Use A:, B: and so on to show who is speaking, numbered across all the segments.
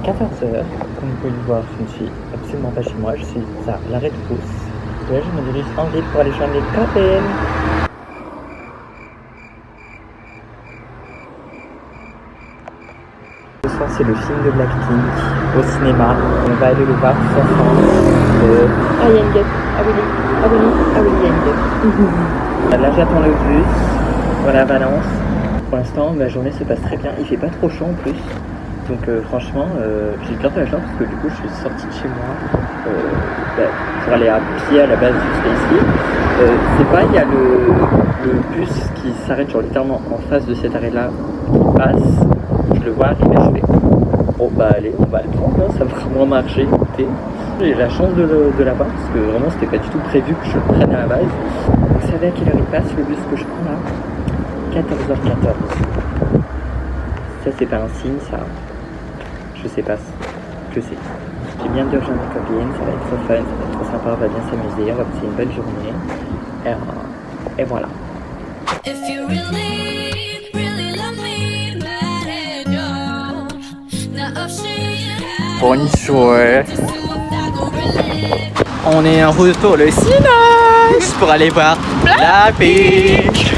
A: 14 h. Comme vous pouvez le voir, je ne suis absolument pas chez moi, je suis à l'arrêt de course. Et là, je me dirige en ville pour aller joindre les copines. Ce soir, c'est le film de Blackpink au cinéma. On va aller le voir tous ensemble. Ah, il y a une guette. Ah oui, il y a une guette. Là, j'attends le bus. Voilà, Valence. Pour l'instant, ma journée se passe très bien. Il fait pas trop chaud en plus. Donc franchement, j'ai grave de la chance parce que du coup, je suis sortie de chez moi pour aller à pied à la base jusqu'à ici. C'est pas, il y a le bus qui s'arrête genre littéralement en face de cet arrêt-là, qui passe. Je le vois arriver, je fais oh bah allez, on va le prendre, hein, ça va vraiment marcher, écoutez. J'ai la chance de l'avoir parce que vraiment c'était pas du tout prévu que je le prenne à la base. Vous savez à quelle heure il passe le bus que je prends là? 14h14. Ça c'est pas un signe, ça. Je sais pas, je sais. J'ai bien de rejoindre mes copines, ça va être trop fun, ça va être trop sympa, on va bien s'amuser, on va passer une belle journée. Et voilà. Bonjour. On est en route pour le Cinoche pour aller voir Blackpink.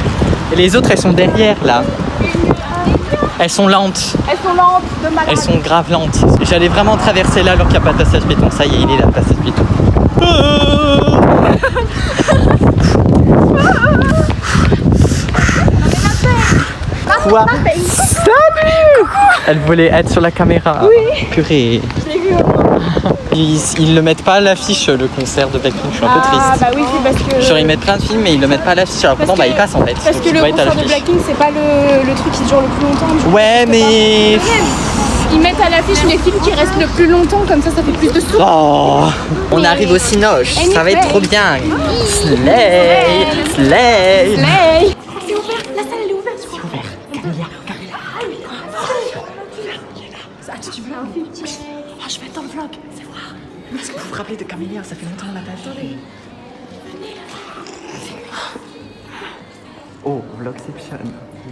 A: Et les autres elles sont derrière là. Elles sont lentes.
B: Elles sont lentes de malade.
A: Elles sont grave lentes. J'allais vraiment traverser là alors qu'il n'y a pas de passage piéton. Ça y est, il est là le passage piéton. Quoi? Salut! Elle voulait être sur la caméra.
B: Oui.
A: Purée.
B: Je l'ai vu.
A: Ils le mettent pas à l'affiche le concert de Blackpink. Je suis un peu triste.
B: Ah bah oui, c'est parce que...
A: Genre ils mettent plein de films mais ils le mettent pas à l'affiche. Alors pourtant bah il passe en fait.
B: Parce que le concert de Blackpink c'est pas le truc qui dure le plus longtemps.
A: Ouais mais...
B: Ils mettent à l'affiche les films qui restent le plus longtemps, comme ça fait plus de sous.
A: Oh, on arrive au Cinoche, ça va être trop bien. Slay, slay.
B: Slay. C'est ouvert, la salle elle est ouverte.
A: C'est ouvert. Camilla.
B: Tu veux un film? Oh, je vais être dans le vlog, c'est voir.
A: Est-ce que vous vous rappelez de Camilla? Ça fait longtemps qu'on n'a pas attendé. Oh, Vlogception.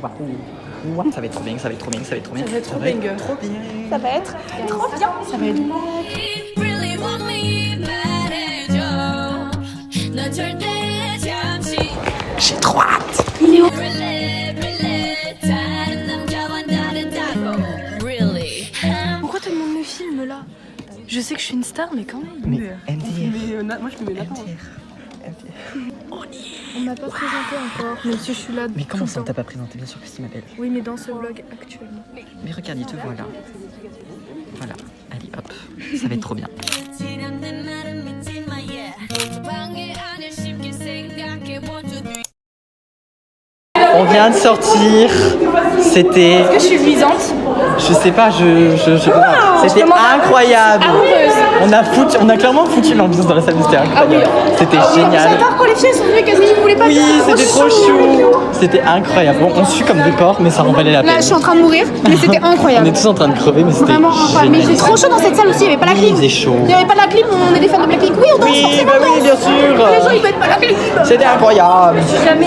A: Waouh. Ça va être trop bien, ça va être trop bien, ça va être trop bien.
B: Ça va être trop bien.
A: Trop bien.
B: Ça va être trop bien. Ça va être
A: J'ai trop hâte.
B: Il est où? Pourquoi tu demandes le film là? Je sais que je suis une star, mais quand même.
A: Mais MDR.
B: Moi je me mets là. On m'a pas présenté encore, même si je suis là.
A: Mais comment ça on t'a pas présenté? Bien sûr que c'est ma belle.
B: Oui, mais dans ce vlog actuellement.
A: Mais regarde, il te voilà. Voilà. Allez hop. Ça va être trop bien. On vient de sortir. C'était...
B: Est-ce que je suis luisante?
A: Je sais pas, c'était incroyable. On a clairement foutu l'ambiance dans la salle, c'était incroyable. C'était génial.
B: J'adore quand les filles sont venues, qu'est-ce qu'ils voulaient pas dire.
A: Oui, c'était trop chou. C'était incroyable. Bon, on sue comme des porcs, mais ça en valait la peine.
B: Là, je suis en train de mourir, mais c'était
A: On
B: incroyable.
A: est tous en train de crever, mais c'était
B: Vraiment incroyable. Mais
A: génial.
B: il faisait trop chaud dans cette salle aussi, il n'y avait pas la clim.
A: Il faisait chaud.
B: Il n'y avait pas la clim, on est des fans de Blackpink. Oui, on danse
A: Oui,
B: forcément.
A: bah oui, bien sûr.
B: Les gens, ils mettent pas la clim.
A: C'était incroyable.
B: Jamais.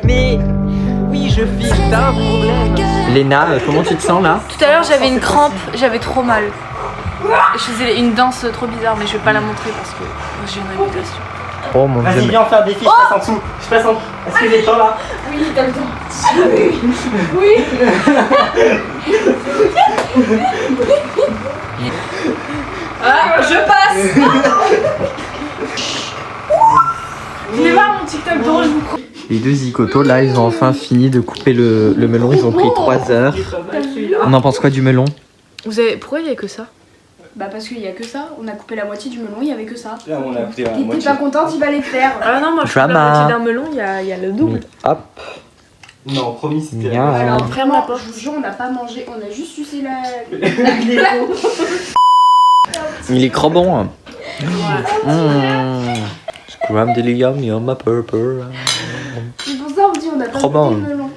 A: Mais oui, je filme, t'as un problème. Léna, comment tu te sens là?
C: Tout à l'heure j'avais une crampe, j'avais trop mal. Je faisais une danse trop bizarre mais je vais pas la montrer parce que j'ai une réputation.
A: Oh mon dieu.
D: Vas-y, viens en faire des filles, je passe en dessous. Je passe en dessous. Est-ce que les gens là?
B: Oui, t'as le temps. Oui.
C: Ah, je passe. Venez voir mon TikTok drôle, je vous crois.
A: Les deux zigotos là, ils ont enfin fini de couper le melon, ils ont pris 3 heures. On en pense quoi du melon?
C: Pourquoi il y a que ça?
B: Bah parce qu'il y a que ça, on a coupé la moitié du melon, il y avait que ça.
D: Là, on a coupé la
B: T'es
D: moitié.
B: pas contente, il va les faire.
C: Ah non, moi je trouve la
A: Drama.
C: moitié d'un melon, il y a le double.
A: Hop.
D: Non, promis, c'était
A: Miaou.
B: Alors vraiment, je vous jure, on n'a pas mangé, on a juste sucé la...
A: Il est trop bon. Scrambled yum yum a purple.
C: C'est pour ça on dit on a pas
A: Trop bon.
C: goûté le melon.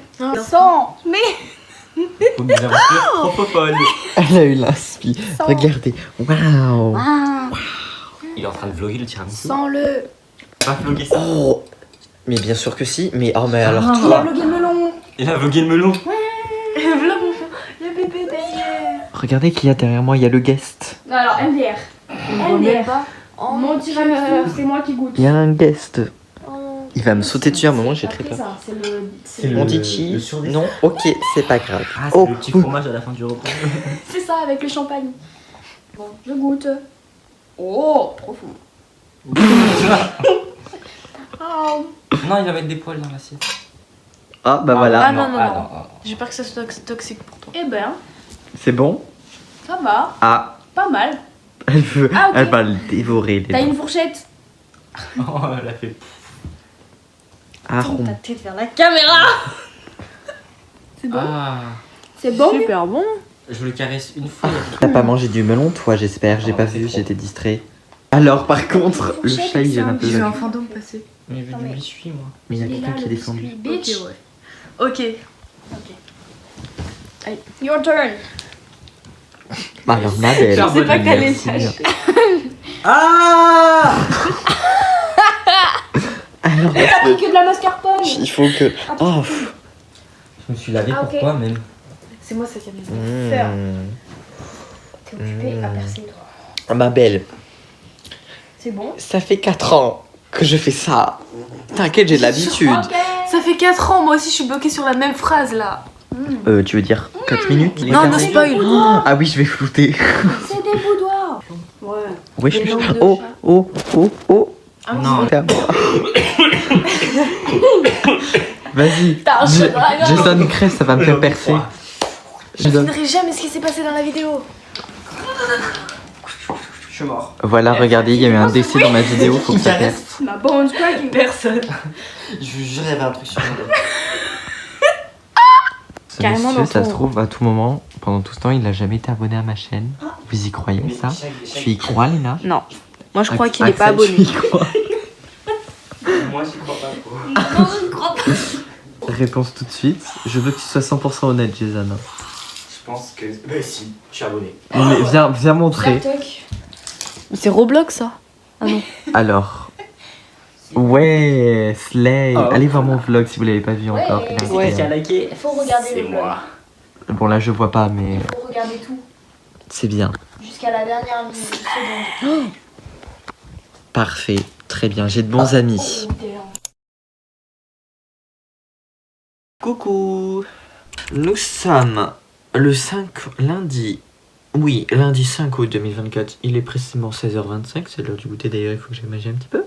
C: Sans. Mais.
D: Vous nous avez trop fofolle.
A: Elle a eu l'inspi. Regardez. Waouh.
D: Il est en train de vlogger le tiramisu.
C: Sans le.
D: Pas vlogger ça.
A: Oh. Mais bien sûr que si. Mais oh mais alors
C: Il a
A: toi.
C: bloqué le melon.
D: Il a vlogué le melon.
C: Voilà mon. Le bébé derrière.
A: Regardez qu'il y a derrière moi. Il y a le guest.
C: Non, alors MDR. MDR. Mon tiramisu, c'est moi qui goûte.
A: Il y a un guest. Il va me sauter dessus à un moment. J'ai très
C: Après
A: peur.
C: ça, c'est le.
D: C'est
A: On
D: le-
A: dit
D: le
A: cheese.
D: surdessert.
A: Non. Ok. C'est pas grave.
D: Ah, c'est le petit fromage à la fin du repas.
C: C'est ça avec le champagne. Bon, je goûte. Oh, profond. Oh.
D: Non, il va mettre des poils dans l'assiette.
A: Ah bah voilà.
C: Ah, non, non, non.
D: non.
C: J'ai peur que ça soit toxique pour toi. Eh ben,
A: C'est bon.
C: ça va.
A: Ah.
C: Pas mal.
A: Elle veut.
C: Ah, ok.
A: Elle va le dévorer. les
C: T'as
A: dents.
C: une fourchette.
D: Oh, elle a fait.
A: Arôme.
C: Tourne ta tête vers la caméra. C'est bon.
D: Ah.
C: C'est bon.
B: Super bon.
D: Je le caresse une fois.
A: T'as pas mangé du melon, toi, j'espère. J'ai
D: Oh,
A: pas
D: c'est
A: vu,
D: trop.
A: j'étais distrait. Alors, par contre, le chat, il vient un peu.
C: J'ai un fantôme passé.
D: Mais je
C: Non, mais-
D: lui suis moi.
A: Mais il y a quelqu'un qui est descendu.
C: Bitch.
B: Ok.
C: Your turn.
A: Bah, alors, ma belle.
D: Je sais pas
B: qu'elle est
A: Merci bien.
D: Ah.
A: Alors,
C: T'as pris que de la mascarpone.
A: il faut que. Oh.
D: Je me suis lavé
C: Ah, ok.
D: pourquoi même.
B: C'est moi cette caméra.
C: T'es occupé à percer toi.
A: Ah, ma belle,
C: C'est bon.
A: ça fait 4 ans que je fais ça. T'inquiète, j'ai de l'habitude.
C: Ok.
B: Ça fait 4 ans, moi aussi je suis bloquée sur la même phrase là.
A: Tu veux dire 4 minutes les
B: Non,
A: gars
B: no spoil.
A: Ah oui, je vais flouter.
C: C'est des boudoirs.
B: Ouais.
A: Ouais,
B: Des langues de
A: Oh,
B: chat.
A: oh, oh, oh.
D: Non.
A: C'est à moi. Vas-y.
C: T'as un chat dans la gorge.
A: Jason Cress, ça va me faire percer.
B: Je ne dirai jamais ce qui s'est passé dans la vidéo.
D: Je suis mort.
A: Voilà, regardez, il y a eu un décès dans ma vidéo, faut que ça
D: Caresse.
A: pète.
C: Ma bonne cracking.
B: Personne.
D: Je vous jure, il y avait un truc sur moi.
A: Ce
B: Carrément
A: monsieur,
B: dans
A: ça
B: ton-
A: se trouve, à tout moment, pendant tout ce temps, il n'a jamais été abonné à ma chaîne. Vous y croyez, ça Tu y crois, Léna
B: Non. Moi je crois qu'il
A: Axel,
B: n'est pas abonné.
A: tu y crois
D: Moi, j'y crois pas.
C: Non, je ne crois pas.
A: Réponse tout de suite. Je veux que tu sois 100% honnête, Jason.
D: Je pense que. Bah, si, je suis abonné.
A: Non, mais viens montrer.
C: Toc.
B: C'est Roblox ça. Ah non.
A: Alors. Ouais, Slay.
D: Oh.
A: Allez voir mon vlog si vous l'avez pas vu encore.
C: Ouais.
A: Il est
B: Ouais.
D: Qui a
A: incroyable.
D: liké?
C: Il faut regarder
D: C'est
C: le vlog.
D: moi.
A: Bon, là, je vois pas, mais
C: Il faut regarder tout.
A: c'est bien.
C: Jusqu'à la dernière seconde.
A: Parfait. Très bien. J'ai de bons amis. Coucou. Nous sommes le 5 lundi. Oui, lundi 5 août 2024. Il est précisément 16h25. C'est l'heure du goûter d'ailleurs, il faut que j'imagine un petit peu.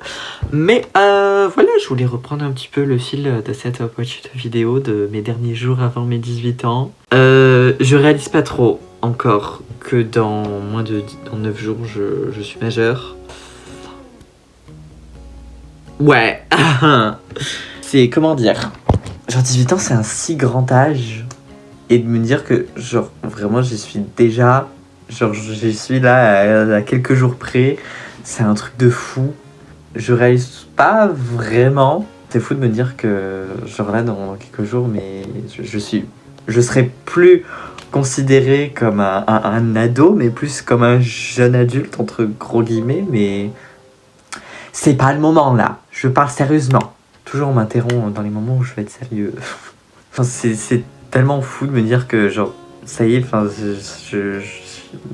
A: Mais voilà, je voulais reprendre un petit peu le fil de cette petite vidéo de mes derniers jours avant mes 18 ans. Je réalise pas trop encore que dans moins de dans 9 jours, je suis majeur. Ouais. C'est comment dire, genre 18 ans c'est un si grand âge et de me dire que genre vraiment j'y suis déjà, genre j'y suis là à quelques jours près, c'est un truc de fou. Je réalise pas vraiment, c'est fou de me dire que genre là dans quelques jours mais je serai plus considéré comme un ado mais plus comme un jeune adulte entre gros guillemets, mais c'est pas le moment là, je parle sérieusement. Toujours on m'interrompt dans les moments où je vais être sérieux. Enfin, c'est tellement fou de me dire que genre ça y est, enfin,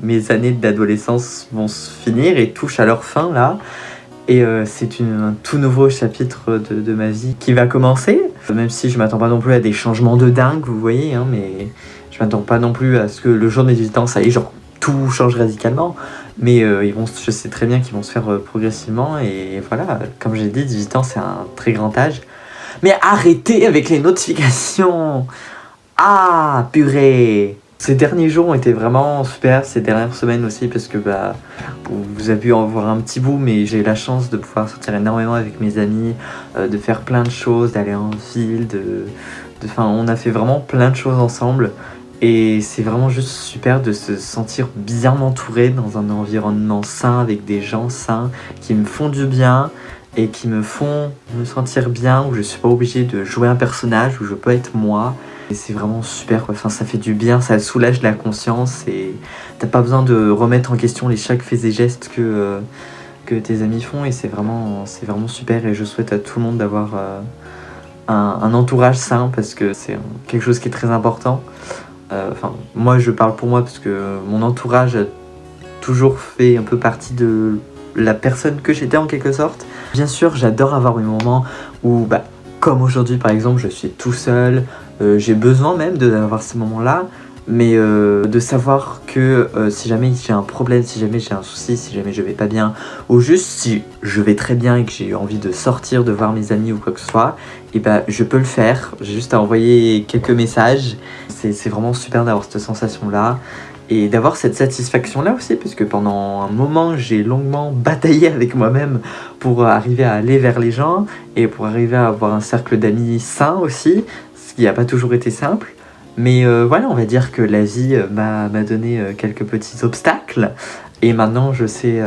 A: mes années d'adolescence vont se finir et touchent à leur fin là. Et c'est un tout nouveau chapitre de ma vie qui va commencer. Même si je m'attends pas non plus à des changements de dingue, vous voyez, hein, mais je m'attends pas non plus à ce que le jour des 18 ans, ça y est, genre tout change radicalement. Mais je sais très bien qu'ils vont se faire progressivement. Et voilà, comme j'ai dit, 18 ans, c'est un très grand âge. Mais arrêtez avec les notifications. Ah, purée. Ces derniers jours ont été vraiment super, ces dernières semaines aussi, parce que vous avez pu en voir un petit bout, mais j'ai eu la chance de pouvoir sortir énormément avec mes amis, de faire plein de choses, d'aller en ville, on a fait vraiment plein de choses ensemble. Et c'est vraiment juste super de se sentir bien entouré dans un environnement sain, avec des gens sains qui me font du bien et qui me font me sentir bien, où je suis pas obligée de jouer un personnage, où je peux être moi. Et c'est vraiment super, quoi. Enfin, ça fait du bien, ça soulage la conscience et t'as pas besoin de remettre en question les chaque faits et gestes que tes amis font, et c'est vraiment super. Et je souhaite à tout le monde d'avoir un entourage sain, parce que c'est quelque chose qui est très important. Enfin, moi je parle pour moi parce que mon entourage a toujours fait un peu partie de la personne que j'étais en quelque sorte. Bien sûr, j'adore avoir mes moments où, comme aujourd'hui par exemple, je suis tout seul, j'ai besoin même d'avoir ces moments-là, mais de savoir que si jamais j'ai un problème, si jamais j'ai un souci, si jamais je vais pas bien, ou juste si je vais très bien et que j'ai envie de sortir, de voir mes amis ou quoi que ce soit, et je peux le faire. J'ai juste à envoyer quelques messages. C'est vraiment super d'avoir cette sensation-là et d'avoir cette satisfaction-là aussi, parce que pendant un moment, j'ai longuement bataillé avec moi-même pour arriver à aller vers les gens et pour arriver à avoir un cercle d'amis sain aussi, ce qui n'a pas toujours été simple. Mais voilà, on va dire que la vie m'a donné quelques petits obstacles, et maintenant je sais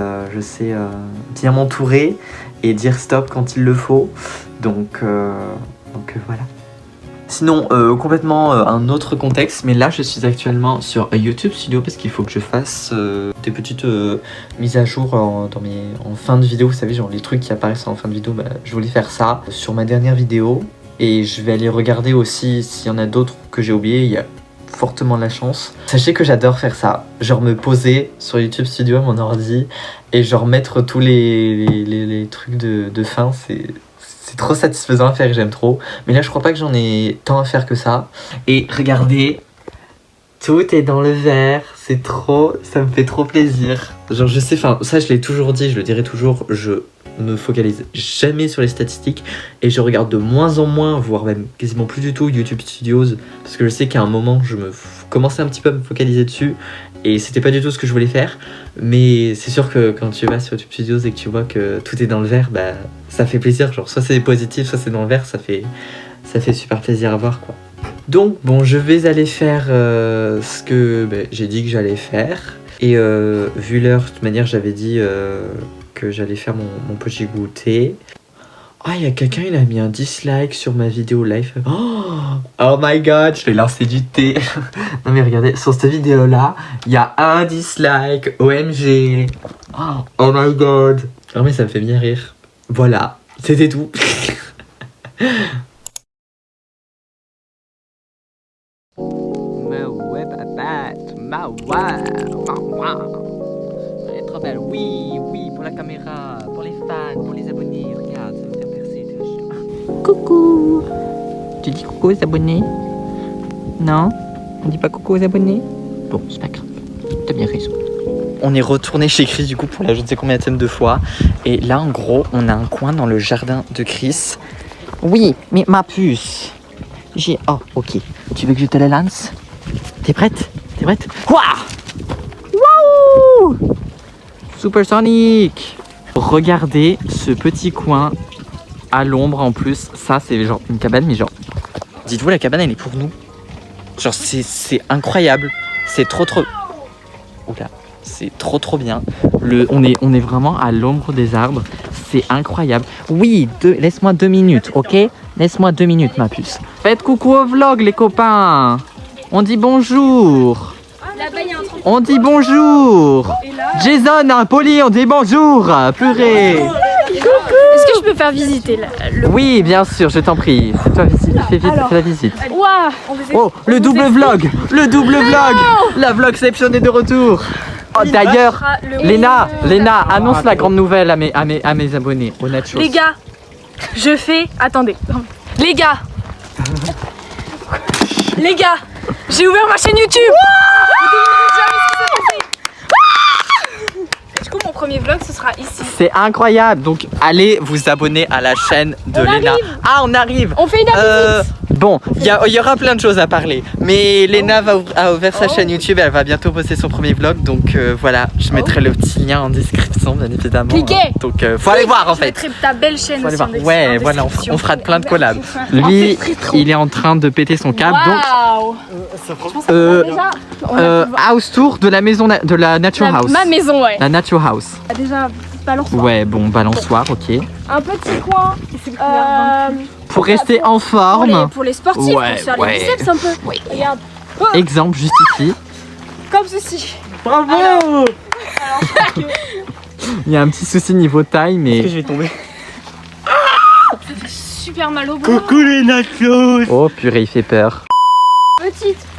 A: bien m'entourer et dire stop quand il le faut. Donc voilà. Sinon, complètement un autre contexte, mais là je suis actuellement sur YouTube Studio parce qu'il faut que je fasse des petites mises à jour en fin de vidéo. Vous savez, genre les trucs qui apparaissent en fin de vidéo, je voulais faire ça sur ma dernière vidéo. Et je vais aller regarder aussi s'il y en a d'autres que j'ai oubliés, il y a fortement la chance. Sachez que j'adore faire ça, genre me poser sur YouTube Studio à mon ordi et genre mettre tous les trucs de fin, c'est trop satisfaisant à faire, j'aime trop. Mais là je crois pas que j'en ai tant à faire que ça. Et regardez, tout est dans le vert, c'est trop, ça me fait trop plaisir. Genre je sais, enfin ça je l'ai toujours dit, je le dirai toujours, je me focalise jamais sur les statistiques et je regarde de moins en moins, voire même quasiment plus du tout YouTube Studios, parce que je sais qu'à un moment je commençais un petit peu à me focaliser dessus et c'était pas du tout ce que je voulais faire. Mais c'est sûr que quand tu vas sur YouTube Studios et que tu vois que tout est dans le vert, ça fait plaisir, genre soit c'est positif, soit c'est dans le vert, ça fait super plaisir à voir, quoi. Donc bon, je vais aller faire ce que j'ai dit que j'allais faire. Et vu l'heure, de toute manière j'avais dit que j'allais faire mon petit goûter. Ah, il y a quelqu'un, il a mis un dislike sur ma vidéo live. Oh my god, je vais lancer du thé. Non mais regardez, sur cette vidéo là, il y a un dislike. OMG. Oh my god. Non mais ça me fait bien rire. Voilà, c'était tout. Elle est trop belle. Oui, pour la caméra, pour les fans, pour les abonnés. Regarde, ça me fait percer. Coucou. Tu dis coucou aux abonnés? Non? On dit pas coucou aux abonnés? Bon, c'est pas grave. T'as bien raison. On est retourné chez Chris du coup pour la je ne sais combien de fois. Et là en gros, on a un coin dans le jardin de Chris. Oui, mais ma puce. Oh, ok. Tu veux que je te la lance? T'es prête? Waouh! Supersonic! Regardez ce petit coin à l'ombre en plus. Ça, c'est genre une cabane, mais genre... Dites-vous, la cabane, elle est pour nous. Genre, c'est incroyable. C'est trop... Oula, c'est trop bien. On est vraiment à l'ombre des arbres. C'est incroyable. Oui, laisse-moi 2 minutes, ok? Laisse-moi 2 minutes, ma puce. Faites coucou au vlog, les copains. On dit bonjour. On dit bonjour. Jason, Polly, on dit bonjour. Purée.
B: Est-ce que je peux faire visiter le...
A: Oui, bien sûr, je t'en prie. Fais-toi visite, fais la visite.
B: Ouah,
A: oh, le double vlog. La vlogception est de retour. Oh, d'ailleurs, Léna, annonce la grande nouvelle à mes abonnés. Honnête chose.
B: Les gars, je fais... Attendez. Les gars, j'ai ouvert ma chaîne YouTube. Du coup, mon premier vlog, ce sera ici.
A: C'est incroyable. Donc, allez vous abonner à la chaîne de Léna. On arrive.
B: On fait une visite.
A: Bon, il y aura plein de choses à parler. Mais Léna a ouvert sa chaîne YouTube. Elle va bientôt poster son premier vlog. Donc voilà, je mettrai le petit lien en description, bien évidemment.
C: Cliquez.
A: Donc faut aller voir en fait.
C: Je mettrai ta belle chaîne
A: Faut aller
C: aussi
A: voir.
C: en
A: Ouais, voilà, on fera plein de collabs. Lui, il est en train de péter son câble.
C: Waouh.
A: Donc, house tour de la maison, de la Nature House.
C: Ma maison, ouais.
A: La Nature House.
C: Déjà, balançoire.
A: Ouais, bon, balançoire, ok.
C: Un petit coin.
A: Pour rester en forme.
C: Pour les sportifs,
A: Ouais,
C: pour se faire
A: ouais.
C: les biceps un peu.
A: Ouais.
C: Regarde.
A: Exemple juste ici.
C: Comme ceci.
A: Bravo. Il y a un petit souci niveau taille, mais.
D: Je vais tomber.
C: Super mal au bras.
D: Coucou les nachos.
A: Oh purée, il fait peur.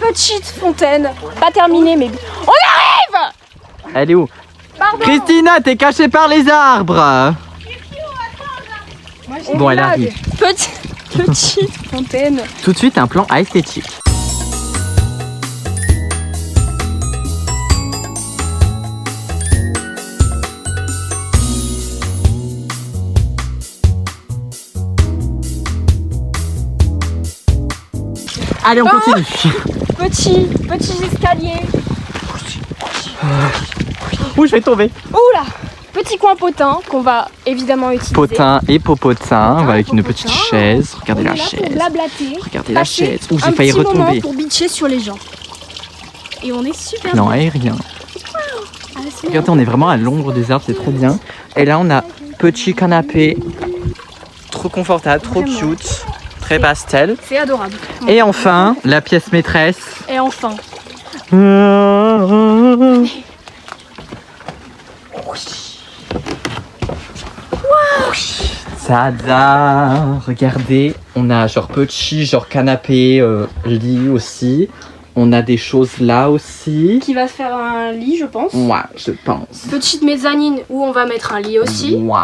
C: Petite fontaine. Pas terminée, mais. On arrive.
A: Elle est où?
C: Pardon.
A: Christina, t'es cachée par les arbres. Bon, elle arrive.
C: Petite fontaine.
A: Tout de suite, un plan esthétique. Allez, on continue.
C: Petit escalier.
A: Ouh, je vais tomber.
C: Oula. Petit coin potin qu'on va évidemment utiliser.
A: Potin et popotin, avec une petite
C: popotin.
A: chaise. Regardez
C: On
A: la
C: est là pour
A: chaise.
C: blablater.
A: Regardez la
C: Passer
A: chaise. Ouh, j'ai
C: un
A: failli
C: petit moment
A: retomber.
C: pour bitcher sur les gens. Et on est super
A: Non,
C: bien.
A: aérien.
C: À la semaine.
A: Regardez, on est vraiment à l'ombre des arbres, c'est trop bien. Et là, on a petit canapé. Trop confortable, trop
C: Vraiment.
A: cute. Très pastel.
C: C'est adorable.
A: Et enfin, la pièce maîtresse.
C: Et enfin.
A: Tada! Regardez, on a genre petit, genre canapé, lit aussi. On a des choses là aussi.
C: Qui va se faire un lit, je pense.
A: Ouais, je pense.
C: Petite mezzanine où on va mettre un lit aussi.
A: Ouais.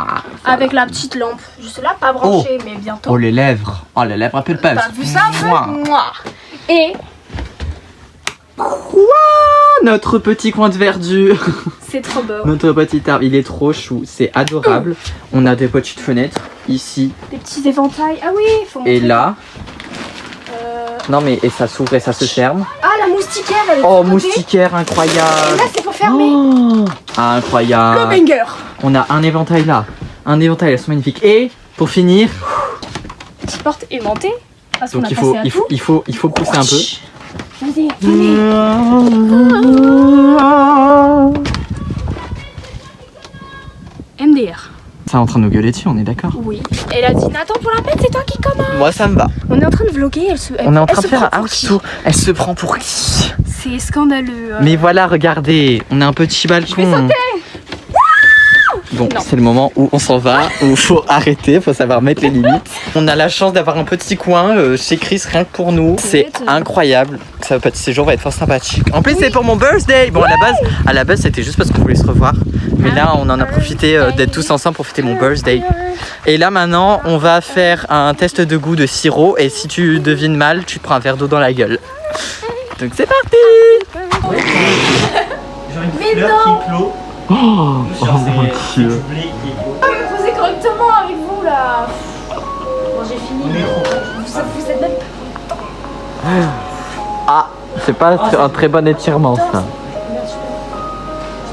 C: Avec la petite lampe. Je sais là, pas branchée, mais bientôt.
A: Oh, les lèvres. Oh, les lèvres un peu de
C: T'as vu ça un peu?
A: Mouah.
C: Mouah. Et
A: Notre petit coin de verdure.
C: c'est trop beau.
A: Notre petit arbre, il est trop chou. C'est adorable. On a des petites fenêtres ici
C: Des petits éventails. Ah oui, faut
A: et
C: montrer.
A: là.
C: Euh,
A: Non, mais et ça s'ouvre et ça se ferme.
C: Ah, la moustiquaire, elle est de
A: Oh,
C: ce côté.
A: moustiquaire
C: Et
A: incroyable.
C: là, c'est pour fermer.
A: Oh,
C: Le
A: incroyable.
C: banger.
A: On a un éventail là. Un éventail, elles sont magnifiques. Et pour finir,
C: Petite porte aimantée. Parce qu'on
A: donc
C: a passé à tout.
A: il faut pousser un peu.
C: Vas-y, venez. MDR.
A: Ça est en train de nous gueuler dessus, on est d'accord.
C: Oui. Elle a dit Nathan, pour la peine, c'est toi qui commence.
A: Moi ça me va.
C: On est en train de vlogger.
A: On est en train de
C: se
A: faire
C: prend
A: un
C: pour
A: house
C: qui
A: tour. Elle se prend pour qui?
C: C'est scandaleux.
A: Mais voilà, regardez, on a un petit balcon. Bon,
C: Non.
A: c'est le moment où on s'en va, où il faut arrêter, faut savoir mettre les limites. On a la chance d'avoir un petit coin chez Chris, rien que pour nous. C'est incroyable. Ce petit séjour va être fort sympathique. En plus, c'est pour mon birthday. Bon, à la base, c'était juste parce qu'on voulait se revoir. Mais là, on en a profité d'être tous ensemble pour fêter mon birthday. Et là, maintenant, on va faire un test de goût de sirop. Et si tu devines mal, tu te prends un verre d'eau dans la gueule. Donc, c'est parti!
D: Genre une fleur qui clôt.
A: Oh,
D: Genre
A: mon
D: c'est
A: Dieu.
D: du blé qui est clos.
C: Vous posez correctement avec vous là. Bon, j'ai fini. Vous êtes même pas.
A: Ah, c'est pas un très bon étirement, ça.
C: Je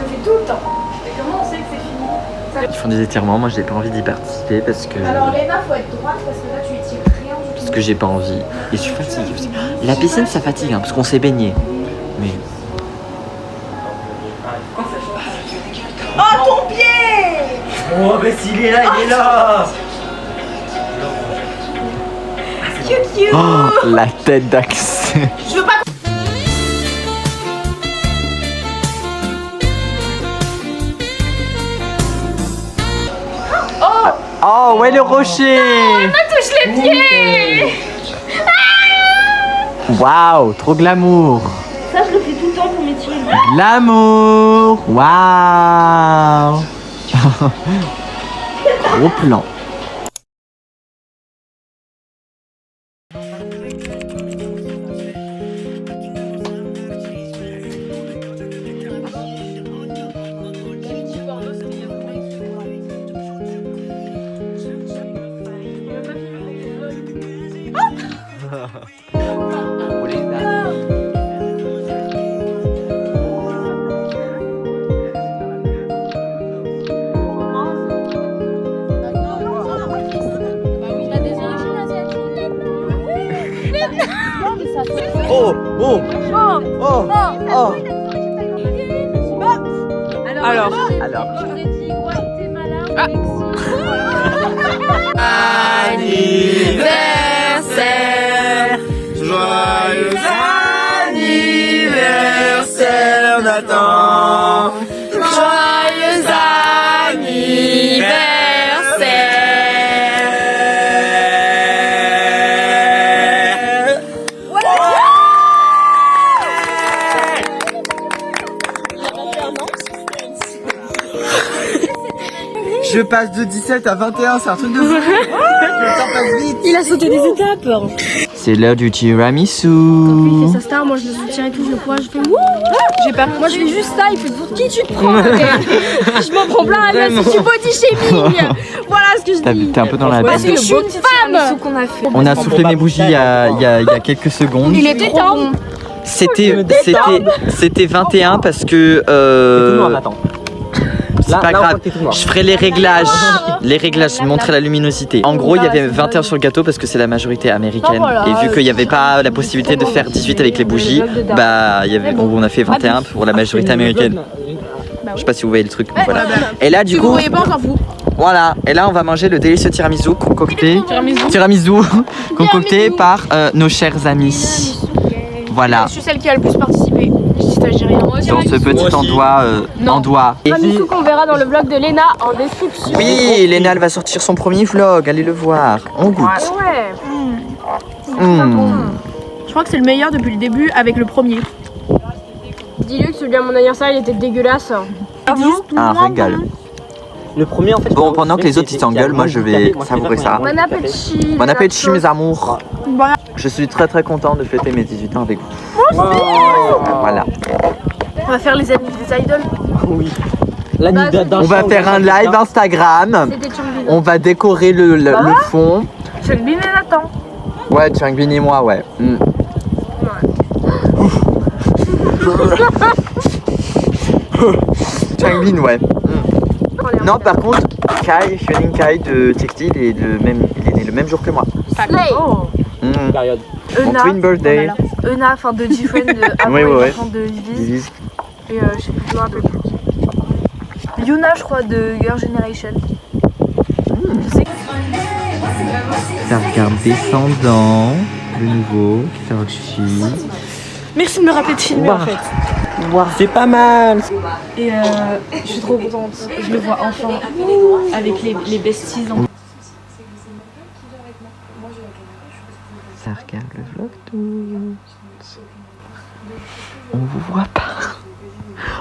C: le fais tout le temps. Et comment on sait que c'est fini?
A: Ils font des étirements, moi j'ai pas envie d'y participer parce que
C: Léna, faut être droite parce que là tu étires rien du tout.
A: parce que j'ai pas envie. Et je suis fatiguée aussi. La piscine ça fatigue hein, parce qu'on s'est baigné. Mais
D: Oh, bah s'il est là, il est là.
A: oh, la tête d'Axel.
C: Je veux pas.
A: Oh, ouais le rocher.
C: Touche les pieds.
A: Waouh, trop glamour.
C: Ça, je le fais tout le temps pour m'étirer.
A: Glamour. Waouh. Gros plan. Oh, oh, oh, oh.
C: Alors.
A: Anniversaire, joyeux anniversaire Nathan, joyeux anniversaire. Je passe de 17 à 21, c'est un truc de fou. Le temps passe vite.
B: Il a sauté des étapes.
A: C'est l'heure du tiramisu.
B: Il fait sa star, moi je le soutiens et tout, je le poids, je fais wouh. J'ai pas. Moi je fais juste ça, il fait pour qui tu te prends. Je m'en prends plein la gueule, c'est du body shaming. Voilà ce que je dis.
A: T'es un peu dans la
B: Parce que je suis une femme.
C: qu'on a fait.
A: On a soufflé mes bougies il y a quelques secondes.
B: Il était temps.
A: C'était 21 parce que c'est pas grave. Je ferai les réglages, montrer la luminosité. En gros, il y avait 21 sur le gâteau parce que c'est la majorité américaine. Et vu qu'il n'y avait pas la possibilité de faire 18 avec les bougies, bah on a fait 21 pour la majorité américaine. Je sais pas si vous voyez le truc. Voilà. Et là du coup, voilà. Et là on va manger le délicieux tiramisu concocté par nos chers amis. Voilà.
B: Je suis celle qui a le plus participé. Je dis stagiaire.
A: Dans ce petit endroit.
B: Tiramisu qu'on verra dans le vlog de Léna en description.
A: Oui, Léna elle va sortir son premier vlog, allez le voir. On goûte.
B: Ouais.
E: Je crois que c'est le meilleur depuis le début avec le premier.
B: Dis-lui que celui à mon anniversaire il était dégueulasse.
A: Un régal.
D: Le premier en fait.
A: Bon, pendant que les autres ils s'engueulent, moi je vais savourer ça.
B: Bon appétit.
A: Bon appétit mes amours. Je suis très très content de fêter mes 18 ans avec vous. Voilà.
E: On va faire les idoles.
D: Oui. L'anniversaire d'un
A: On va faire un live Instagram.
B: C'était Changbin.
A: On va décorer le fond.
E: Changbin et Nathan.
A: Ouais, Changbin et moi, ouais. Changbin, ouais. Non, par contre, Hyunin Kai de TXT, il est né le même jour que moi.
E: Oh.
D: période.
A: Mon twin birthday.
C: Euna, enfin de G-Friend, avant
A: Oui,
C: les
A: ouais.
C: enfants de Viz.
A: Divis.
C: Et je sais plus, je me rappelle plus. Yuna, je crois, de Girl Generation. Je sais que
A: Ça regarde descendant, de nouveau, Kitaroshi.
E: Merci de me rappeler de filmer en fait.
D: Wow, c'est pas mal.
C: Et je suis trop contente. Je le vois enfin avec les besties.
A: Ça regarde le vlog tout. On vous voit pas.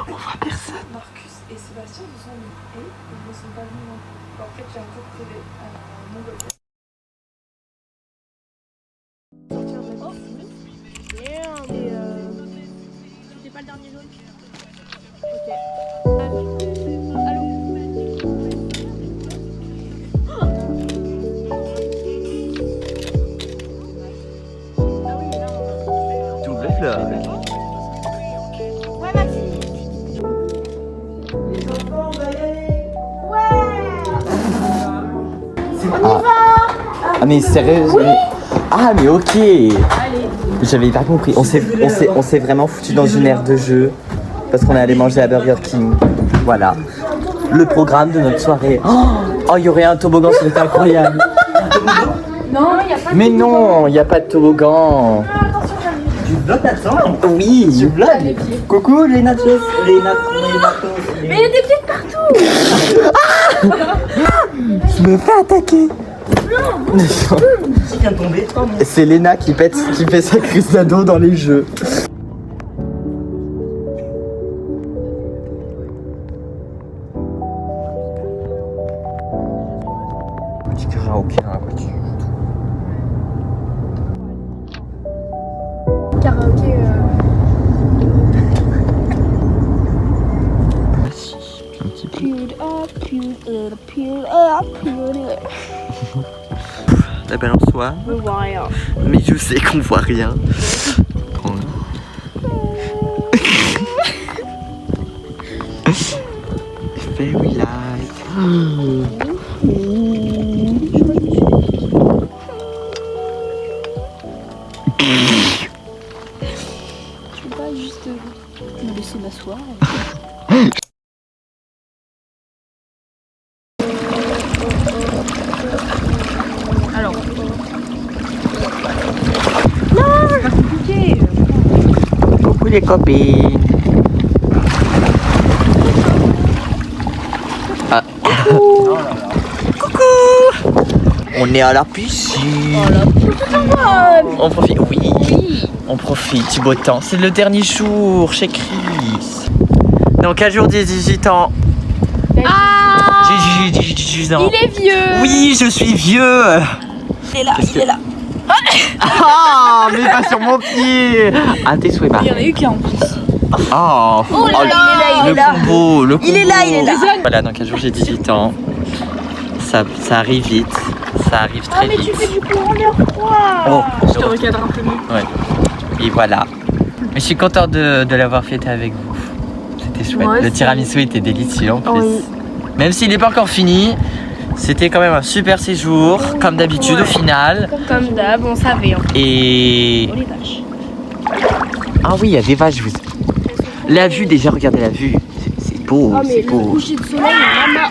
A: On voit personne.
F: Marcus et Sébastien se sont mis et ils ne sont pas venus non plus. En fait, j'ai un jour privé à Montgolfière.
E: C'était pas le dernier jaune.
A: Tout le vlog. Ah mais sérieux Ah mais ok. J'avais pas compris. On s'est vraiment foutu dans une aire de jeu parce qu'on est allé manger à Burger King. Voilà. Le programme de notre soirée. Oh, il y aurait un toboggan, c'était incroyable.
B: Non, il n'y a pas de
A: Mais non, il n'y a pas de toboggan.
D: Tu vlogs là-dedans?
A: Oui.
D: Tu vlogs? Coucou les nachos. Les nachos.
B: Mais il y a des pieds partout.
A: Je me fais attaquer.
D: Qui vient de tomber?
A: C'est Léna qui fait sa crise d'ado dans les jeux. Petit karaoké dans la voiture.
B: Karaoké.
A: Un petit peu. La balançoire. Mais je sais qu'on voit rien. Very light.
B: juste me laisser m'asseoir. Alors. Non, c'est pas compliqué.
A: Coucou les copines. Ah. Coucou. On est à la piscine. On profite, oui. On profite du beau temps. C'est le dernier jour chez Chris. Donc un jour des 18 ans.
B: Ah,
A: J'ai 18 ans.
B: il est vieux.
A: Oui, je suis vieux.
B: Il est là, il est là.
A: Ah, mais pas sur mon pied. Ah, tes souhaits,
E: Il y en a eu qui en plus.
A: Oh,
B: Oh là là,
A: le combo, le combo.
B: Il est là, il est là.
A: Voilà, donc un jour j'ai 18 ans. Ça arrive vite. Ça arrive très
B: mais
A: vite.
B: tu fais du coup en l'air froid.
A: Oh,
E: Je te recadre un peu mieux.
A: ouais. Et voilà. Mais je suis content de l'avoir fêté avec vous. C'était chouette.
E: Moi
A: Le
E: aussi.
A: tiramisu était délicieux en plus.
E: Oui.
A: Même s'il n'est pas encore fini, c'était quand même un super séjour, comme d'habitude
E: Ouais.
A: au final.
B: Comme d'hab, on savait. Hein.
A: Et.
B: Oh les vaches.
A: Ah oui, il y a des vaches. La vue, déjà, regardez la vue. C'est beau,
B: Ah mais
A: c'est
B: le
A: beau.
B: coucher de soleil,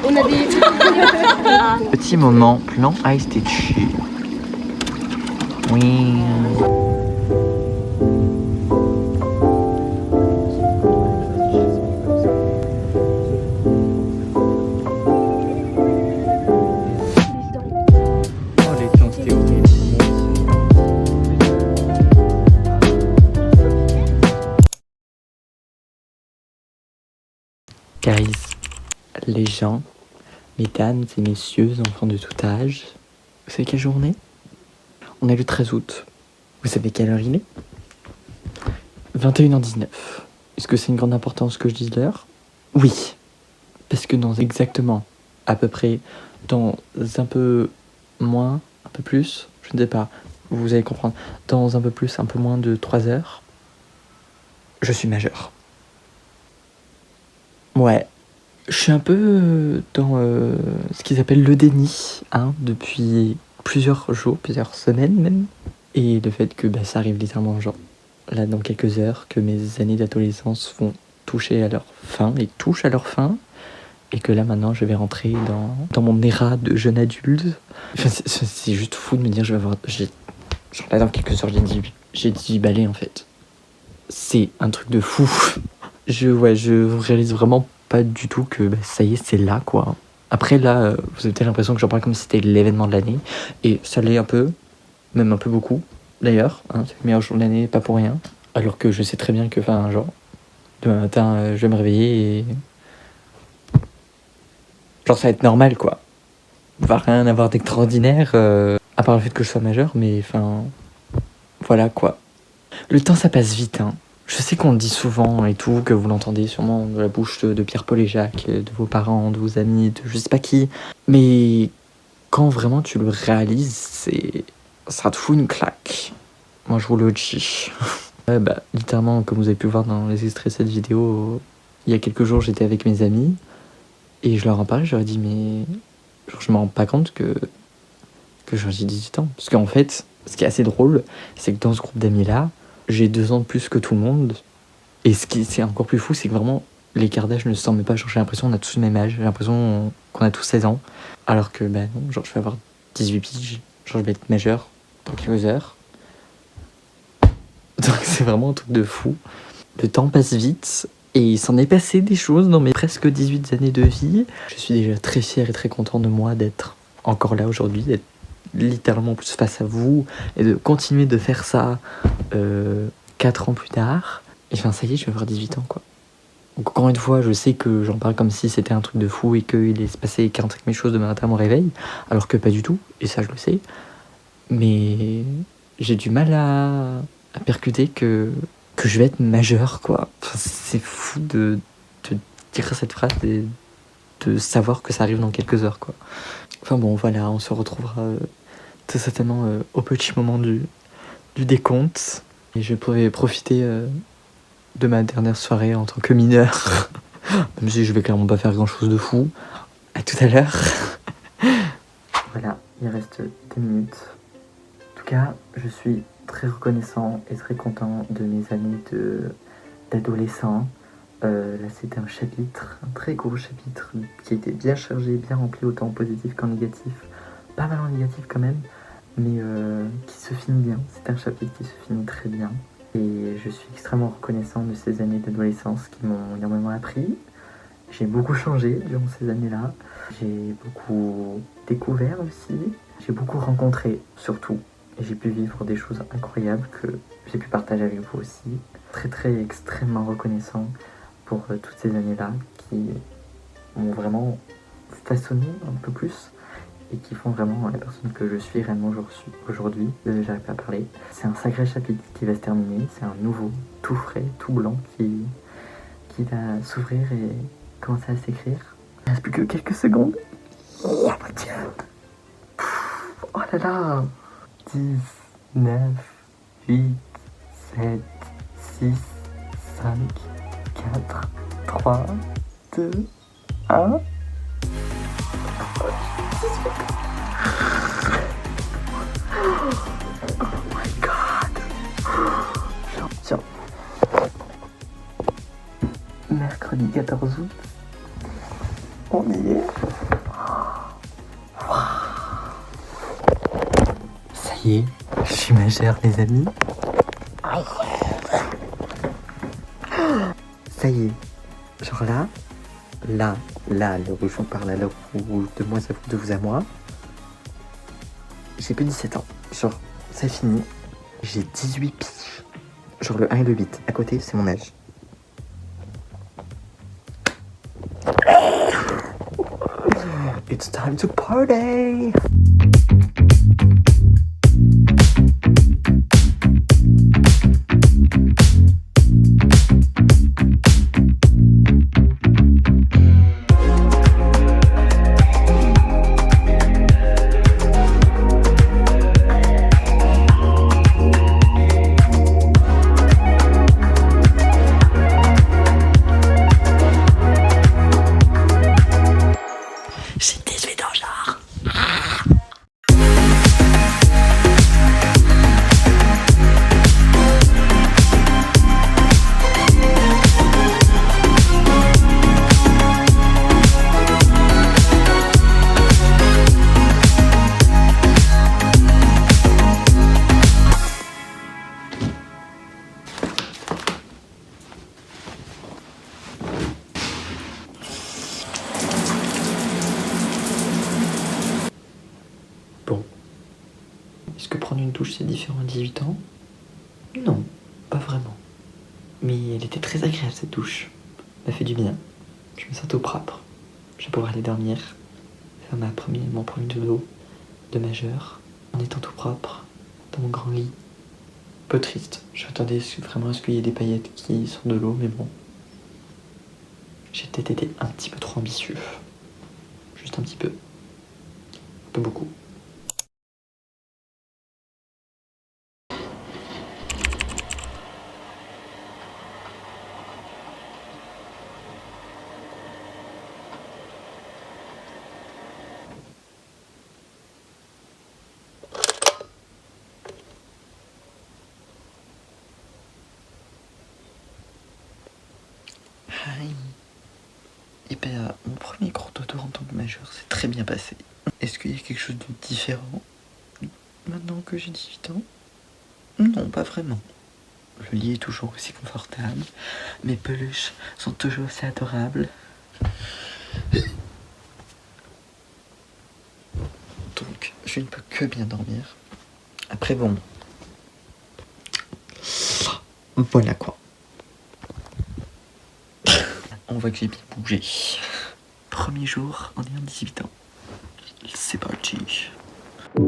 B: on a des...
A: Petit moment, plan Ice Statue. Oui. Oh, les temps, c'était horrible. Guys, les gens, mesdames et messieurs, enfants de tout âge, vous savez quelle journée? On est le 13 août. Vous savez quelle heure il est? 21h19. Est-ce que c'est une grande importance que je dise l'heure? Oui. Parce que dans exactement, à peu près, dans un peu moins, un peu plus, je ne sais pas, vous allez comprendre, dans un peu plus, un peu moins de 3 heures, je suis majeur. Ouais. Je suis un peu dans ce qu'ils appellent le déni, hein, depuis plusieurs jours, plusieurs semaines même. Et le fait que ça arrive littéralement, genre, là, dans quelques heures, que mes années d'adolescence vont toucher à leur fin, et touchent à leur fin, et que là, maintenant, je vais rentrer dans mon éra de jeune adulte. Enfin, c'est juste fou de me dire, genre là, dans quelques heures, j'ai 18 balais, en fait. C'est un truc de fou. Je réalise vraiment pas du tout que ça y est, c'est là, quoi. Après, là, vous avez peut-être l'impression que j'en parle comme si c'était l'événement de l'année. Et ça l'est un peu, même un peu beaucoup, d'ailleurs. Hein, c'est le meilleur jour de l'année, pas pour rien. Alors que je sais très bien que, genre, demain matin, je vais me réveiller et... genre, ça va être normal, quoi. Va rien avoir d'extraordinaire, à part le fait que je sois majeur, mais voilà, quoi. Le temps, ça passe vite, hein. Je sais qu'on le dit souvent et tout, que vous l'entendez sûrement de la bouche de Pierre-Paul et Jacques, de vos parents, de vos amis, de je sais pas qui. Mais quand vraiment tu le réalises, ça te fout une claque. Moi, je vous le dis. Ouais, littéralement, comme vous avez pu voir dans les extraits de cette vidéo, il y a quelques jours, j'étais avec mes amis et je leur en parlais, je leur ai dit, mais genre, je me rends pas compte que j'ai 18 ans. Parce qu'en fait, ce qui est assez drôle, c'est que dans ce groupe d'amis-là, j'ai 2 ans de plus que tout le monde. Et ce qui c'est encore plus fou, c'est que vraiment, l'écart d'âge ne se sent même pas. Genre, j'ai l'impression qu'on a tous le même âge. J'ai l'impression qu'on a tous 16 ans. Alors que, non, genre, je vais avoir 18 piges. Genre, je vais être majeur dans quelques heures. Donc, c'est vraiment un truc de fou. Le temps passe vite. Et il s'en est passé des choses dans mes presque 18 années de vie. Je suis déjà très fier et très content de moi d'être encore là aujourd'hui, d'être littéralement plus face à vous et de continuer de faire ça 4 ans plus tard. Et enfin, ça y est, je vais avoir 18 ans, quoi. Donc, encore une fois, je sais que j'en parle comme si c'était un truc de fou et qu'il allait se passer 45 000 choses demain matin à mon réveil, alors que pas du tout, et ça, je le sais. Mais j'ai du mal à percuter que je vais être majeur, quoi. Enfin, c'est fou de dire cette phrase et de savoir que ça arrive dans quelques heures, quoi. Enfin bon, voilà, on se retrouvera très certainement au petit moment du décompte. Et je pourrais profiter de ma dernière soirée en tant que mineur. Même si je vais clairement pas faire grand chose de fou. À tout à l'heure. Voilà, il reste 2 minutes. En tout cas, je suis très reconnaissant et très content de mes années d'adolescent. Là c'était un chapitre, un très gros chapitre qui était bien chargé, bien rempli autant en positif qu'en négatif. Pas mal en négatif quand même, mais qui se finit bien. C'est un chapitre qui se finit très bien. Et je suis extrêmement reconnaissant de ces années d'adolescence qui m'ont énormément appris. J'ai beaucoup changé durant ces années-là. J'ai beaucoup découvert aussi. J'ai beaucoup rencontré surtout. Et j'ai pu vivre des choses incroyables que j'ai pu partager avec vous aussi. Très extrêmement reconnaissant pour toutes ces années-là qui m'ont vraiment façonné un peu plus et qui font vraiment la personne que je suis réellement aujourd'hui. J'arrive pas à parler. C'est un sacré chapitre qui va se terminer. C'est un nouveau, tout frais, tout blanc qui va s'ouvrir et commencer à s'écrire. Il ne reste plus que quelques secondes. Oh mon Dieu. Oh là là. 10, 9, 8, 7, 6, 5, 4, 3, 2, 1. Oh my god. Tiens. Mercredi 14 août. On y est. Ça y est, je suis majeure les amis. Ça y est. Genre là, le rouge on parle à l'heure où de moi à vous, de vous à moi. J'ai plus 17 ans. Genre, c'est fini. J'ai 18 piges. Genre le 1 et le 8. À côté, c'est mon âge. It's time to party! Bon. Est-ce que prendre une douche c'est différent à 18 ans? Non, pas vraiment. Mais elle était très agréable cette douche. Elle m'a fait du bien. Je me sens tout propre. Je vais pouvoir aller dormir. Faire mon premier dodo de majeur. En étant tout propre. Dans mon grand lit. Un peu triste. Je m'attendais vraiment à ce qu'il y ait des paillettes qui sortent de l'eau, mais bon. J'ai peut-être été un petit peu trop ambitieux. Juste un petit peu. Un peu beaucoup. Et ben, mon premier gros dodo en tant que majeur s'est très bien passé. Est-ce qu'il y a quelque chose de différent maintenant que j'ai 18 ans? Non, pas vraiment. Le lit est toujours aussi confortable. Mes peluches sont toujours aussi adorables. Donc, je ne peux que bien dormir. Après, bon. Voilà quoi. On voit que j'ai bien bougé. Premier jour en ayant 18 ans. C'est parti. Je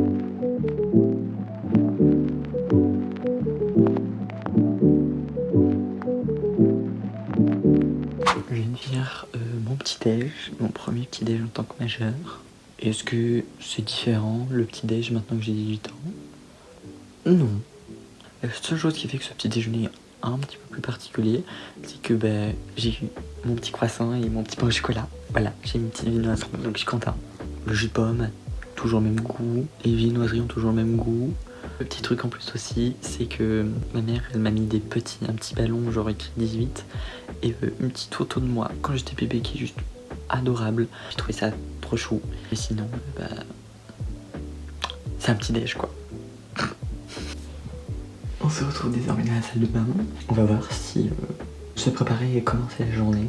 A: viens de finir mon petit-déj, mon premier petit-déj en tant que majeur. Est-ce que c'est différent le petit-déj maintenant que j'ai 18 ans? Non. La seule chose qui fait que ce petit déjeuner est un petit peu plus particulier, c'est que j'ai eu mon petit croissant et mon petit pain au chocolat. Voilà, j'ai une petite viennoiserie, donc je suis content. Le jus de pomme, toujours le même goût. Les viennoiseries ont toujours le même goût. Le petit truc en plus aussi, c'est que ma mère, elle m'a mis un petit ballon, genre écrit 18, et une petite photo de moi quand j'étais bébé qui est juste adorable. J'ai trouvé ça trop chou. Et sinon, bah, c'est un petit déj quoi. On se retrouve désormais dans la salle de bain. On va voir si se préparer et commencer la journée,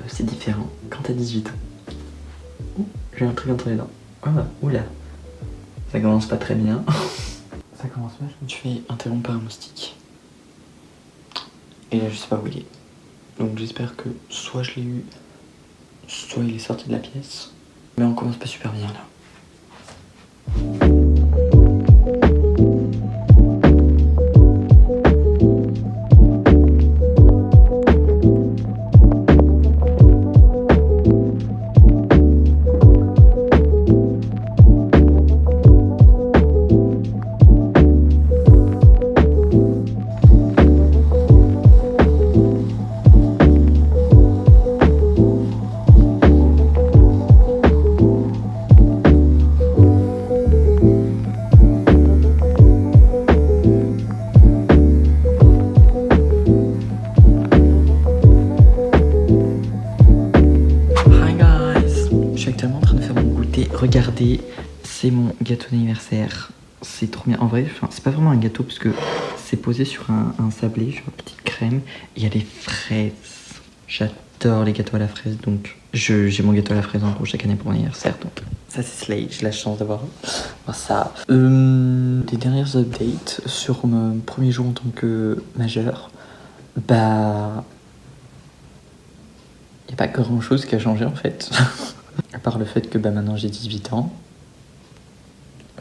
A: c'est différent quand t'as 18 ans. Oh, j'ai un truc entre les dents. Oh, oula. Ça commence pas très bien. Ça commence mal. Je me suis fait interrompre par un moustique. Et là, je sais pas où il est. Donc j'espère que soit je l'ai eu, soit il est sorti de la pièce. Mais on commence pas super bien là. Regardez, c'est mon gâteau d'anniversaire. C'est trop bien. En vrai, c'est pas vraiment un gâteau parce que c'est posé sur un sablé, genre une petite crème. Et il y a des fraises. J'adore les gâteaux à la fraise, donc j'ai mon gâteau à la fraise en gros chaque année pour mon anniversaire. Donc ça c'est Slay, j'ai la chance d'avoir ça. Des dernières updates sur mon premier jour en tant que majeur. Bah, y a pas grand chose qui a changé en fait. À part le fait que bah, maintenant j'ai 18 ans.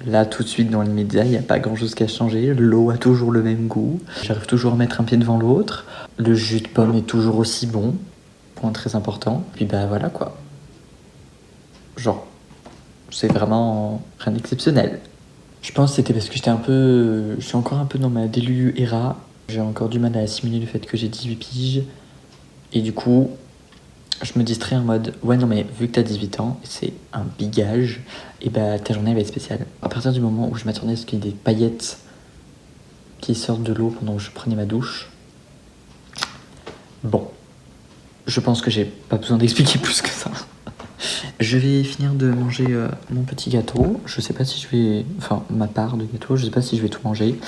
A: Là tout de suite dans l'immédiat, il n'y a pas grand chose qui a changé. L'eau a toujours le même goût. J'arrive toujours à mettre un pied devant l'autre. Le jus de pomme est toujours aussi bon. Point très important. Puis bah voilà quoi. Genre, c'est vraiment rien d'exceptionnel. Je pense que c'était parce que je suis encore un peu dans ma délulu era. J'ai encore du mal à assimiler le fait que j'ai 18 piges. Et du coup, je me distrais en mode ouais non mais vu que t'as 18 ans, c'est un big âge, et bah ta journée va être spéciale. À partir du moment où je m'attendais à ce qu'il y ait des paillettes qui sortent de l'eau pendant que je prenais ma douche, bon, je pense que j'ai pas besoin d'expliquer plus que ça. Je vais finir de manger mon petit gâteau. Je sais pas si je vais, enfin ma part de gâteau, je sais pas si je vais tout manger.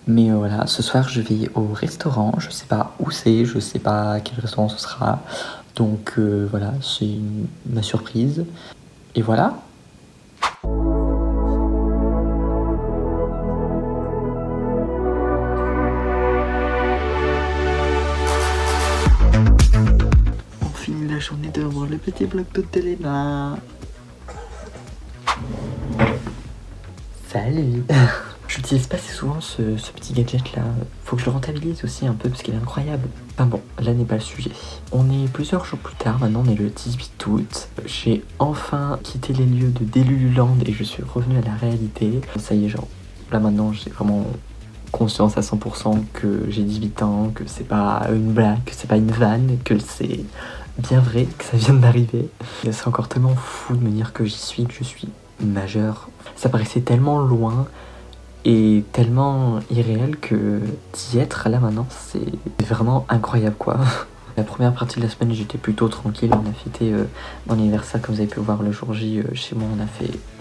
A: Mais voilà, ce soir je vais au restaurant, je sais pas où c'est, je sais pas quel restaurant ce sera. Donc voilà, c'est ma surprise. Et voilà. On finit la journée devant le petit bloc d'Hélène. Salut. Je l'utilise pas assez souvent ce petit gadget là. Faut que je le rentabilise aussi un peu parce qu'il est incroyable. Enfin bon, là n'est pas le sujet. On est plusieurs jours plus tard, maintenant on est le 18 août. J'ai enfin quitté les lieux de Delululand et je suis revenu à la réalité. Ça y est, genre, là maintenant j'ai vraiment conscience à 100% que j'ai 18 ans, que c'est pas une blague, que c'est pas une vanne, que c'est bien vrai, que ça vient d'arriver. C'est encore tellement fou de me dire que j'y suis, que je suis majeur. Ça paraissait tellement loin et tellement irréel que d'y être là maintenant, c'est vraiment incroyable quoi. La première partie de la semaine, j'étais plutôt tranquille. On a fêté mon anniversaire, comme vous avez pu voir le jour J chez moi.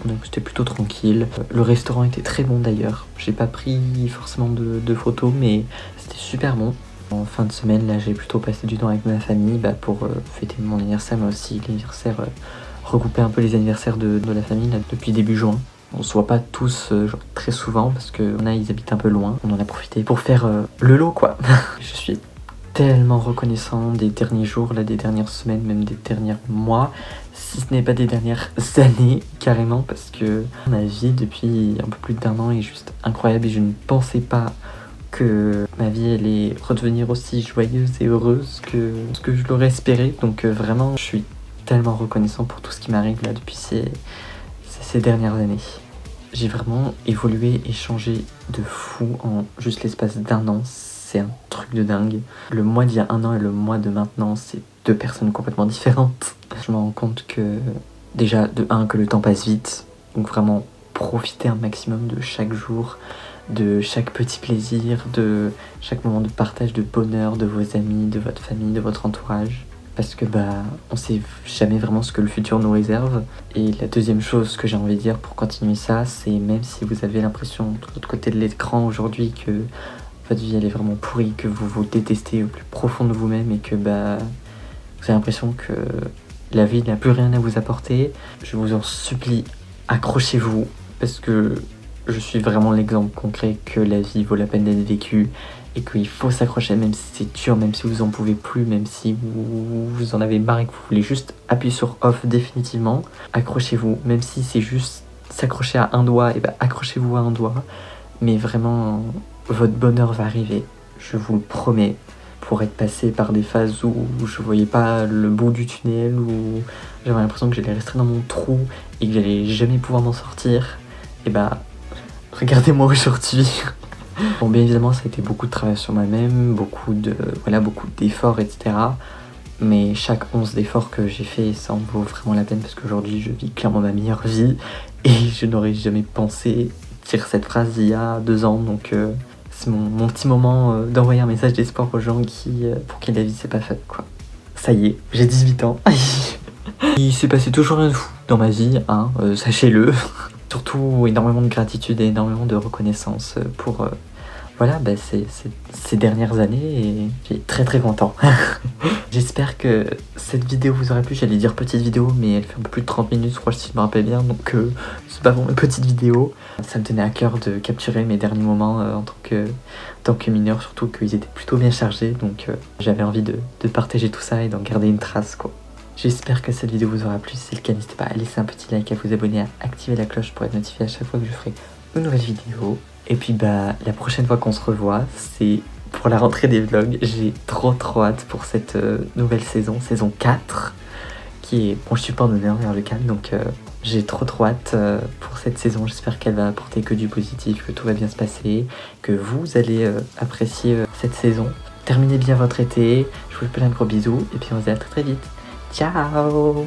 A: Donc c'était plutôt tranquille. Le restaurant était très bon d'ailleurs. J'ai pas pris forcément de photos, mais c'était super bon. En fin de semaine, là, j'ai plutôt passé du temps avec ma famille pour fêter mon anniversaire, mais aussi l'anniversaire, regrouper un peu les anniversaires de la famille là, depuis début juin. On se voit pas tous genre, très souvent parce que ils habitent un peu loin. On en a profité pour faire le lot quoi. Je suis tellement reconnaissant des derniers jours, là, des dernières semaines, même des derniers mois, si ce n'est pas des dernières années carrément, parce que ma vie depuis un peu plus d'1 an est juste incroyable et je ne pensais pas que ma vie allait redevenir aussi joyeuse et heureuse que ce que je l'aurais espéré. Donc vraiment, je suis tellement reconnaissant pour tout ce qui m'arrive là depuis ces dernières années. J'ai vraiment évolué et changé de fou en juste l'espace d'1 an. C'est un truc de dingue. Le moi d'il y a 1 an et le moi de maintenant, c'est 2 personnes complètement différentes. Je me rends compte que déjà, de 1, que le temps passe vite. Donc vraiment profiter un maximum de chaque jour, de chaque petit plaisir, de chaque moment de partage, de bonheur de vos amis, de votre famille, de votre entourage. Parce que on sait jamais vraiment ce que le futur nous réserve. Et la deuxième chose que j'ai envie de dire pour continuer ça, c'est même si vous avez l'impression de l'autre côté de l'écran aujourd'hui que votre vie elle est vraiment pourrie, que vous vous détestez au plus profond de vous-même et que vous avez l'impression que la vie n'a plus rien à vous apporter, je vous en supplie, accrochez-vous, parce que je suis vraiment l'exemple concret que la vie vaut la peine d'être vécue et qu'il faut s'accrocher même si c'est dur, même si vous en pouvez plus, même si vous en avez marre et que vous voulez juste appuyer sur off définitivement, accrochez-vous, même si c'est juste s'accrocher à un doigt, et accrochez-vous à un doigt, mais vraiment votre bonheur va arriver, je vous le promets. Pour être passé par des phases où je voyais pas le bout du tunnel, où j'avais l'impression que j'allais rester dans mon trou et que j'allais jamais pouvoir m'en sortir, et regardez-moi aujourd'hui. Bon, bien évidemment ça a été beaucoup de travail sur moi-même, beaucoup d'efforts, etc. Mais chaque once d'effort que j'ai fait, ça en vaut vraiment la peine parce qu'aujourd'hui je vis clairement ma meilleure vie et je n'aurais jamais pensé dire cette phrase il y a 2 ans, donc c'est mon petit moment d'envoyer un message d'espoir aux gens pour qui la vie c'est pas faite, quoi. Ça y est, j'ai 18 ans. Il s'est passé toujours rien de fou dans ma vie, hein, sachez-le. Surtout énormément de gratitude et énormément de reconnaissance pour ces dernières années et j'ai très très content. J'espère que cette vidéo vous aura plu. J'allais dire petite vidéo mais elle fait un peu plus de 30 minutes je crois si je me rappelle bien, donc c'est pas vraiment une petite vidéo. Ça me tenait à cœur de capturer mes derniers moments en tant que mineur, surtout qu'ils étaient plutôt bien chargés, donc j'avais envie de partager tout ça et d'en garder une trace, quoi. J'espère que cette vidéo vous aura plu. Si c'est le cas, n'hésitez pas à laisser un petit like, à vous abonner, à activer la cloche pour être notifié à chaque fois que je ferai une nouvelle vidéo. Et puis la prochaine fois qu'on se revoit, c'est pour la rentrée des vlogs. J'ai trop hâte pour cette nouvelle saison 4, qui est mon support d'honneur vers le calme. Donc j'ai trop hâte pour cette saison. J'espère qu'elle va apporter que du positif, que tout va bien se passer, que vous allez apprécier cette saison. Terminez bien votre été, je vous fais plein de gros bisous et puis on se dit à très vite. Ciao!